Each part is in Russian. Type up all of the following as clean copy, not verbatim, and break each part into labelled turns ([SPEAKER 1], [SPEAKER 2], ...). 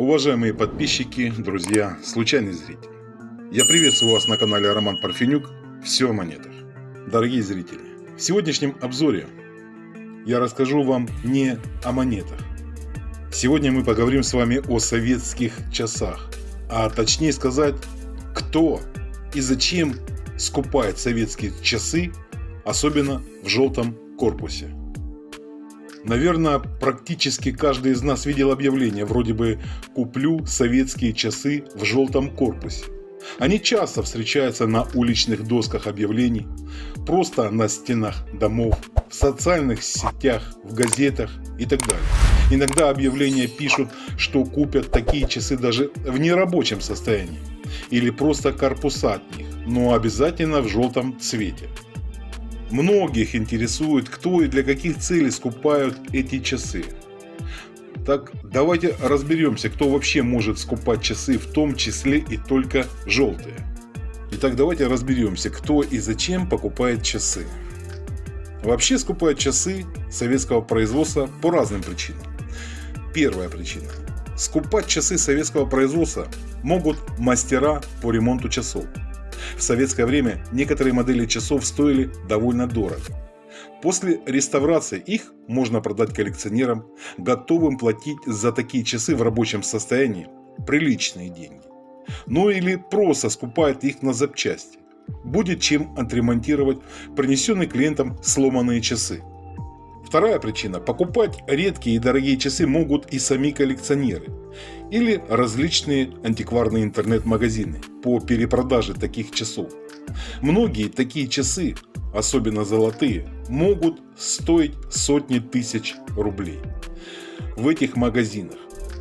[SPEAKER 1] Уважаемые подписчики, друзья, случайный зритель. Я приветствую вас на канале Роман Парфенюк. Все о монетах. Дорогие зрители, в сегодняшнем обзоре я расскажу вам не о монетах. Сегодня мы поговорим с вами о советских часах. А точнее сказать, кто и зачем скупает советские часы, особенно в желтом корпусе. Наверное, практически каждый из нас видел объявление вроде бы «Куплю советские часы в желтом корпусе». Они часто встречаются на уличных досках объявлений, просто на стенах домов, в социальных сетях, в газетах и так далее. Иногда объявления пишут, что купят такие часы даже в нерабочем состоянии или просто корпуса от них, но обязательно в желтом цвете. Многих интересует, кто и для каких целей скупают эти часы. Так, давайте разберемся, кто вообще может скупать часы, в том числе и только желтые. Итак, давайте разберемся, кто и зачем покупает часы. Вообще скупают часы советского производства по разным причинам. Первая причина. Скупать часы советского производства могут мастера по ремонту часов. В советское время некоторые модели часов стоили довольно дорого. После реставрации их можно продать коллекционерам, готовым платить за такие часы в рабочем состоянии приличные деньги. Ну или просто скупают их на запчасти. Будет чем отремонтировать принесенные клиентам сломанные часы. Вторая причина. Покупать редкие и дорогие часы могут и сами коллекционеры или различные антикварные интернет-магазины по перепродаже таких часов. Многие такие часы, особенно золотые, могут стоить сотни тысяч рублей в этих магазинах,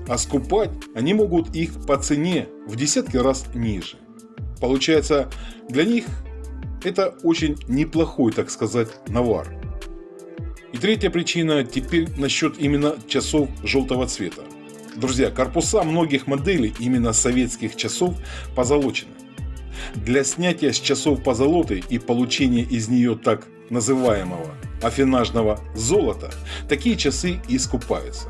[SPEAKER 1] а скупать они могут их по цене в десятки раз ниже. Получается, для них это очень неплохой, так сказать, навар. И третья причина теперь насчет именно часов желтого цвета. Друзья, корпуса многих моделей именно советских часов позолочены. Для снятия с часов позолоты и получения из нее так называемого афинажного золота такие часы и скупаются.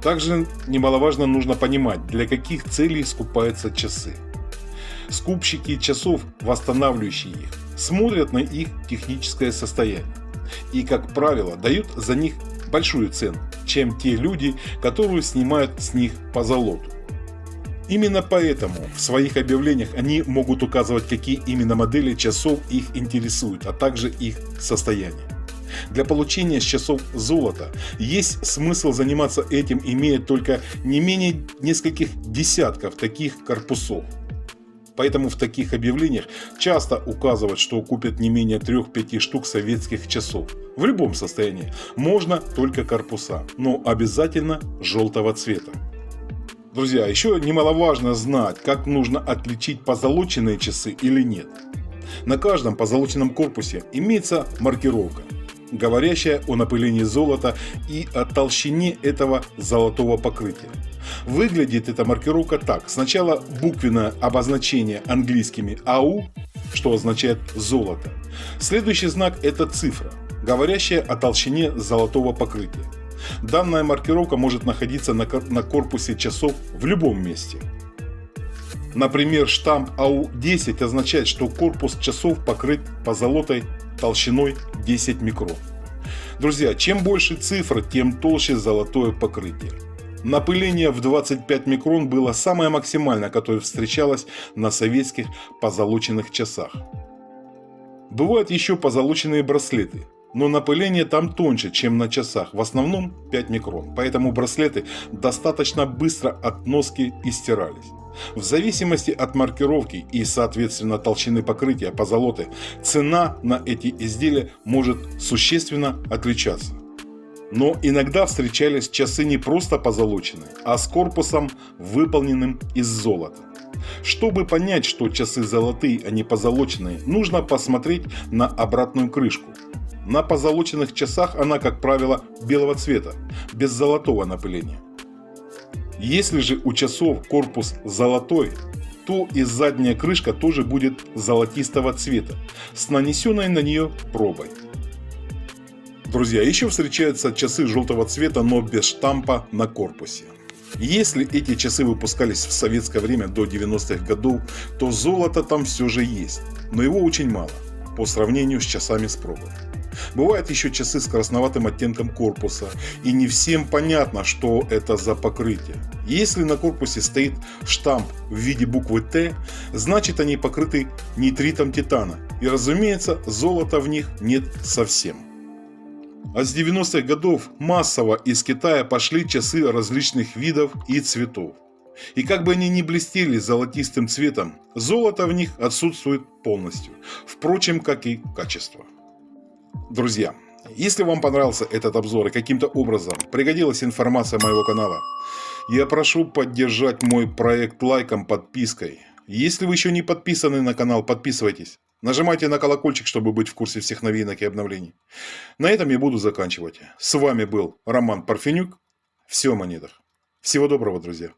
[SPEAKER 1] Также немаловажно нужно понимать, для каких целей скупаются часы. Скупщики часов, восстанавливающие их, смотрят на их техническое состояние и, как правило, дают за них большую цену, чем те люди, которые снимают с них позолоту. Именно поэтому в своих объявлениях они могут указывать, какие именно модели часов их интересуют, а также их состояние. Для получения с часов золота есть смысл заниматься этим, имея только не менее нескольких десятков таких корпусов. Поэтому в таких объявлениях часто указывают, что купят не менее 3-5 штук советских часов. В любом состоянии. Можно только корпуса, но обязательно желтого цвета. Друзья, еще немаловажно знать, как нужно отличить позолоченные часы или нет. На каждом позолоченном корпусе имеется маркировка, говорящая о напылении золота и о толщине этого золотого покрытия. Выглядит эта маркировка так. Сначала буквенное обозначение английскими AU, что означает золото. Следующий знак — это цифра, говорящая о толщине золотого покрытия. Данная маркировка может находиться на корпусе часов в любом месте. Например, штамп AU10 означает, что корпус часов покрыт позолотой толщиной 10 микрон. Друзья, чем больше цифр, тем толще золотое покрытие. Напыление в 25 микрон было самое максимальное, которое встречалось на советских позолоченных часах. Бывают еще позолоченные браслеты, но напыление там тоньше, чем на часах, в основном 5 микрон, поэтому браслеты достаточно быстро от носки истирались. В зависимости от маркировки и, соответственно, толщины покрытия позолоты, цена на эти изделия может существенно отличаться. Но иногда встречались часы не просто позолоченные, а с корпусом, выполненным из золота. Чтобы понять, что часы золотые, а не позолоченные, нужно посмотреть на обратную крышку. На позолоченных часах она, как правило, белого цвета, без золотого напыления. Если же у часов корпус золотой, то и задняя крышка тоже будет золотистого цвета, с нанесенной на нее пробой. Друзья, еще встречаются часы желтого цвета, но без штампа на корпусе. Если эти часы выпускались в советское время до 90-х годов, то золото там все же есть, но его очень мало по сравнению с часами с пробой. Бывают еще часы с красноватым оттенком корпуса, и не всем понятно, что это за покрытие. Если на корпусе стоит штамп в виде буквы Т, значит они покрыты нитритом титана, и разумеется, золота в них нет совсем. А с 90-х годов массово из Китая пошли часы различных видов и цветов. И как бы они ни блестели золотистым цветом, золото в них отсутствует полностью, впрочем, как и качество. Друзья, если вам понравился этот обзор и каким-то образом пригодилась информация моего канала, я прошу поддержать мой проект лайком, подпиской. Если вы еще не подписаны на канал, подписывайтесь. Нажимайте на колокольчик, чтобы быть в курсе всех новинок и обновлений. На этом я буду заканчивать. С вами был Роман Парфенюк. Все о монетах. Всего доброго, друзья.